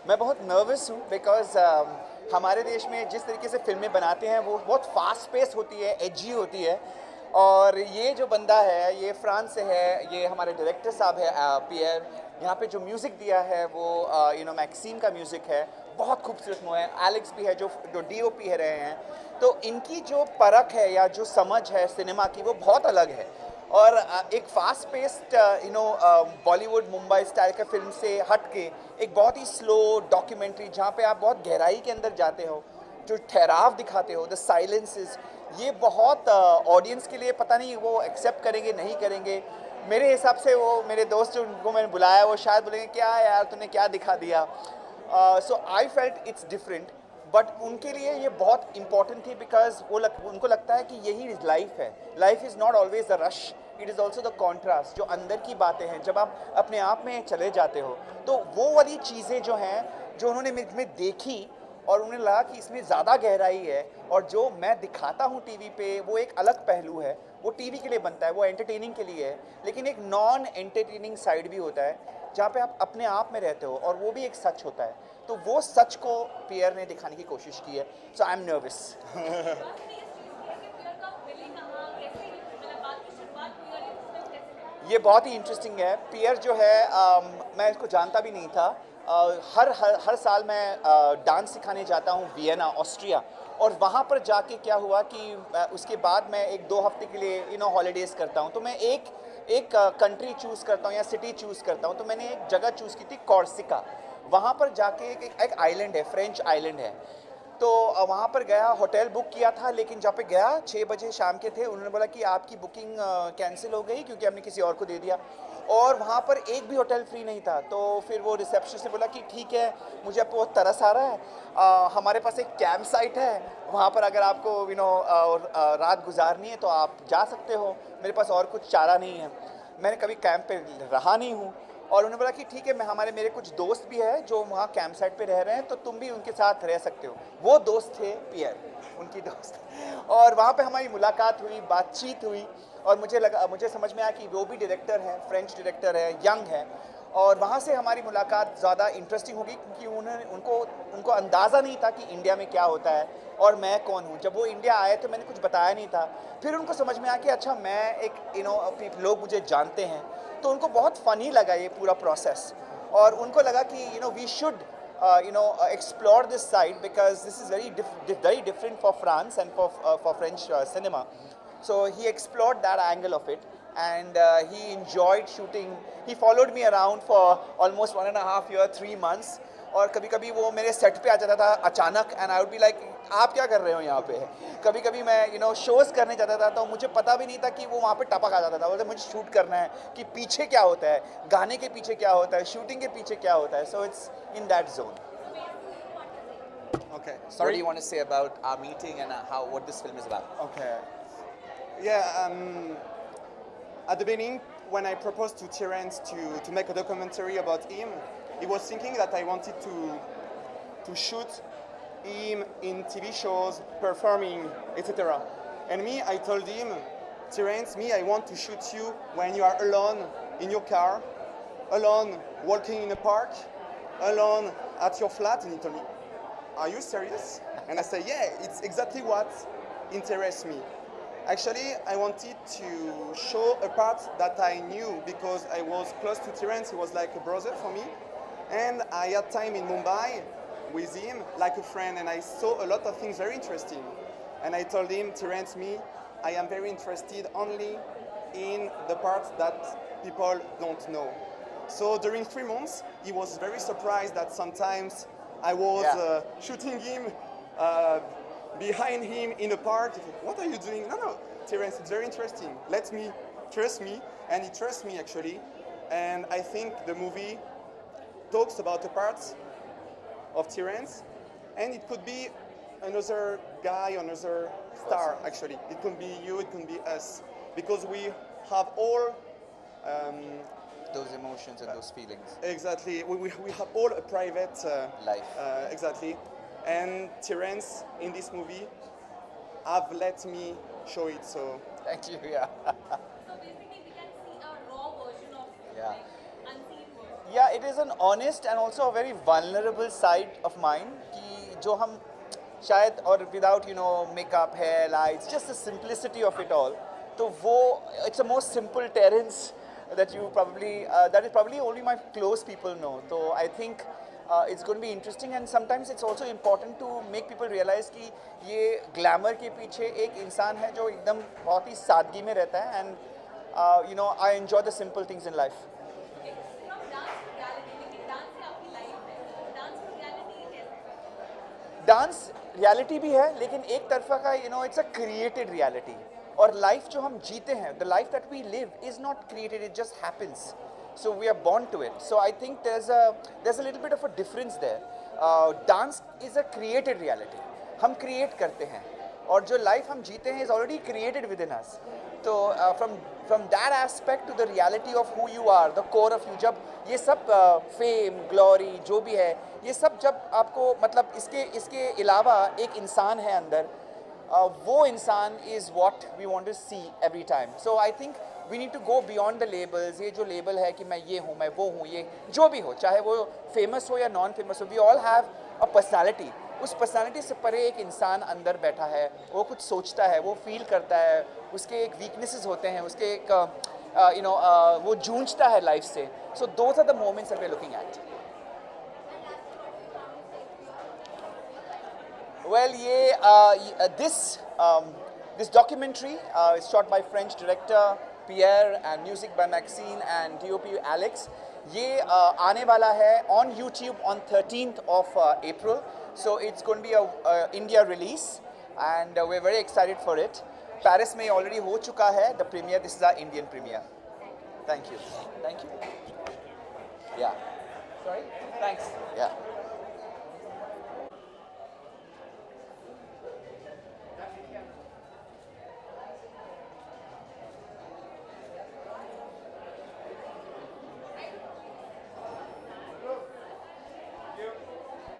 मैं बहुत नर्वस हूँ बिकॉज हमारे देश में जिस तरीके से फिल्में बनाते हैं वो बहुत फास्ट पेस होती है, एजी होती है। और ये जो बंदा है ये फ्रांस से है, ये हमारे डायरेक्टर साहब है पियर। यहाँ पे जो म्यूज़िक दिया है वो मैक्सिम का म्यूज़िक है, बहुत खूबसूरत मूवी है। एलेक्स भी है जो डीओपी है रहे हैं। तो इनकी जो परख है या जो समझ है सिनेमा की वो बहुत अलग है। और एक fast paced Bollywood Mumbai style का फिल्म से हट के एक बहुत ही स्लो डॉक्यूमेंट्री जहाँ पे आप बहुत गहराई के अंदर जाते हो, जो ठहराव दिखाते हो, द साइलेंसेस, ये बहुत ऑडियंस के लिए पता नहीं वो एक्सेप्ट करेंगे नहीं करेंगे। मेरे हिसाब से वो मेरे दोस्त जो उनको मैंने बुलाया वो शायद बोलेंगे क्या यार तूने क्या दिखा दिया। So I felt it's different, but उनके लिए ये बहुत इंपॉर्टेंट थी बिकॉज उनको लगता है कि यही लाइफ है। Life is not always the rush, it is also the contrast. जो अंदर की बातें हैं जब आप अपने आप में चले जाते हो तो वो वाली चीज़ें जो हैं जो उन्होंने में देखी और उन्हें लगा कि इसमें ज़्यादा गहराई है। और जो मैं दिखाता हूँ टीवी पे वो एक अलग पहलू है, वो टीवी के लिए बनता है, वो एंटरटेनिंग के लिए है, लेकिन एक नॉन एंटरटेनिंग साइड भी होता है जहाँ पे आप अपने आप में रहते हो और वो भी एक सच होता है। तो वो सच को पियर ने दिखाने की कोशिश की है। सो आई एम नर्वस। ये बहुत ही इंटरेस्टिंग है। पियर जो है मैं इसको जानता भी नहीं था। हर साल मैं डांस सिखाने जाता हूँ वियना, ऑस्ट्रिया। और वहाँ पर जाके क्या हुआ कि उसके बाद मैं 1-2 हफ्ते के लिए हॉलीडेज़ करता हूँ। तो मैं एक कंट्री चूज़ करता हूँ या सिटी चूज़ करता हूँ। तो मैंने एक जगह चूज़ की थी कॉर्सिका। वहाँ पर जाके एक आइलैंड है, फ्रेंच आइलैंड है। तो वहाँ पर गया, होटल बुक किया था, लेकिन जहाँ पे गया 6 बजे शाम के थे, उन्होंने बोला कि आपकी बुकिंग कैंसिल हो गई क्योंकि हमने किसी और को दे दिया। और वहाँ पर एक भी होटल फ्री नहीं था। तो फिर वो रिसेप्शनिस्ट ने बोला कि ठीक है, मुझे अब बहुत तरस आ रहा है, हमारे पास एक कैंप साइट है, वहाँ पर अगर आपको रात गुजारनी है तो आप जा सकते हो, मेरे पास और कुछ चारा नहीं है। मैंने कभी कैंप पे रहा नहीं हूँ। और उन्होंने बोला कि ठीक है, मेरे कुछ दोस्त भी हैं जो वहाँ कैंप साइट पे रह रहे हैं, तो तुम भी उनके साथ रह सकते हो। वो दोस्त थे पियर, उनकी दोस्त। और वहाँ पे हमारी मुलाकात हुई, बातचीत हुई। और मुझे समझ में आया कि वो भी डायरेक्टर हैं, फ्रेंच डायरेक्टर है, यंग है। और वहाँ से हमारी मुलाकात ज़्यादा इंटरेस्टिंग होगी क्योंकि उनको अंदाज़ा नहीं था कि इंडिया में क्या होता है और मैं कौन हूँ। जब वो इंडिया आए तो मैंने कुछ बताया नहीं था। फिर उनको समझ में आया कि अच्छा मैं एक लोग मुझे जानते हैं। तो उनको बहुत फ़नी लगा ये पूरा प्रोसेस। और उनको लगा कि we should explore this side because this is very different for France and for French cinema. So he explored that angle of it, and he enjoyed shooting. He followed me around for almost 1.5 years, 3 months. और कभी कभी वो मेरे set पे आ जाता था अचानक, and I would be like आप क्या कर रहे हो यहाँ पे। कभी कभी मैं शोज़ करने जाता था तो मुझे पता भी नहीं था कि वो वहाँ पे टपक आ जाता था, बोलते मुझे शूट करना है कि पीछे क्या होता है, गाने के पीछे क्या होता है, शूटिंग के पीछे क्या होता है। So it's in that zone. Okay, What do sorry. you want to say about our meeting and what this film is about? Okay. Yeah, at the beginning, when I proposed to Terence to make a documentary about him, he was thinking that I wanted to shoot him in TV shows, performing, etc. And me, I told him, Terence, I want to shoot you when you are alone in your car, alone walking in a park, alone at your flat. And he told me, are you serious? And I said, yeah, it's exactly what interests me. Actually, I wanted to show a part that I knew because I was close to Terence. He was like a brother for me. And I had time in Mumbai with him like a friend, and I saw a lot of things very interesting. And I told him, Terence, I am very interested only in the parts that people don't know. So during 3 months, he was very surprised that sometimes I was shooting him behind him in a park. He said, what are you doing? No, Terence, it's very interesting. Let me, trust me. And he trusts me actually. And I think the movie talks about the parts of Terence, and it could be another guy, another star actually. It could be you, it could be us. Because we have all Those emotions and those feelings. exactly, we have all a private Life. exactly. And Terence in this movie have let me show it. So Thank you. Yeah. So basically, we can see a raw version of Yeah. like unseen version. Yeah, it is an honest and also a very vulnerable side of mine कि जो हम शायद और without makeup, hair, lights, just the simplicity of it all. तो वो it's a most simple Terence that you probably that is probably only my close people know. So I think it's going to be interesting and sometimes it's also important to make people realize कि ये glamour के पीछे एक इंसान है जो एकदम बहुत ही सादगी में रहता है and I enjoy the simple things in life. Dance reality भी है लेकिन एक तरफा का इट्स अ क्रिएटेड रियलिटी और लाइफ जो हम जीते हैं the life that we live is not created it just happens so we are born to it so I think there is a little bit of a difference there dance is a created reality हम create करते हैं और जो life हम जीते हैं is already created with in us तो from that aspect to the reality of who you are the core of you जब ये सब फेम ग्लोरी जो भी है ये सब जब आपको मतलब इसके अलावा एक इंसान है अंदर वो इंसान is what we want to see every time so I think we need to go beyond the labels ये जो लेबल है कि मैं ये हूँ मैं वो हूँ ये जो भी हो चाहे वो फेमस हो या नॉन फेमस हो we all have a personality उस पर्सनैलिटी से परे एक इंसान अंदर बैठा है वो कुछ सोचता है वो फील करता है उसके एक वीकनेसेस होते हैं उसके एक वो जूझता है लाइफ से so those are the moments that we are looking at Well, this documentary is shot by French director Pierre and music by Maxine and DOP Alex. ये आने वाला है on YouTube on 13th of April. So it's going to be a India release and we're very excited for it. Paris में already हो चुका है the premiere. This is our Indian premiere. Thank you. Thank you. Yeah. Sorry. Thanks. Yeah.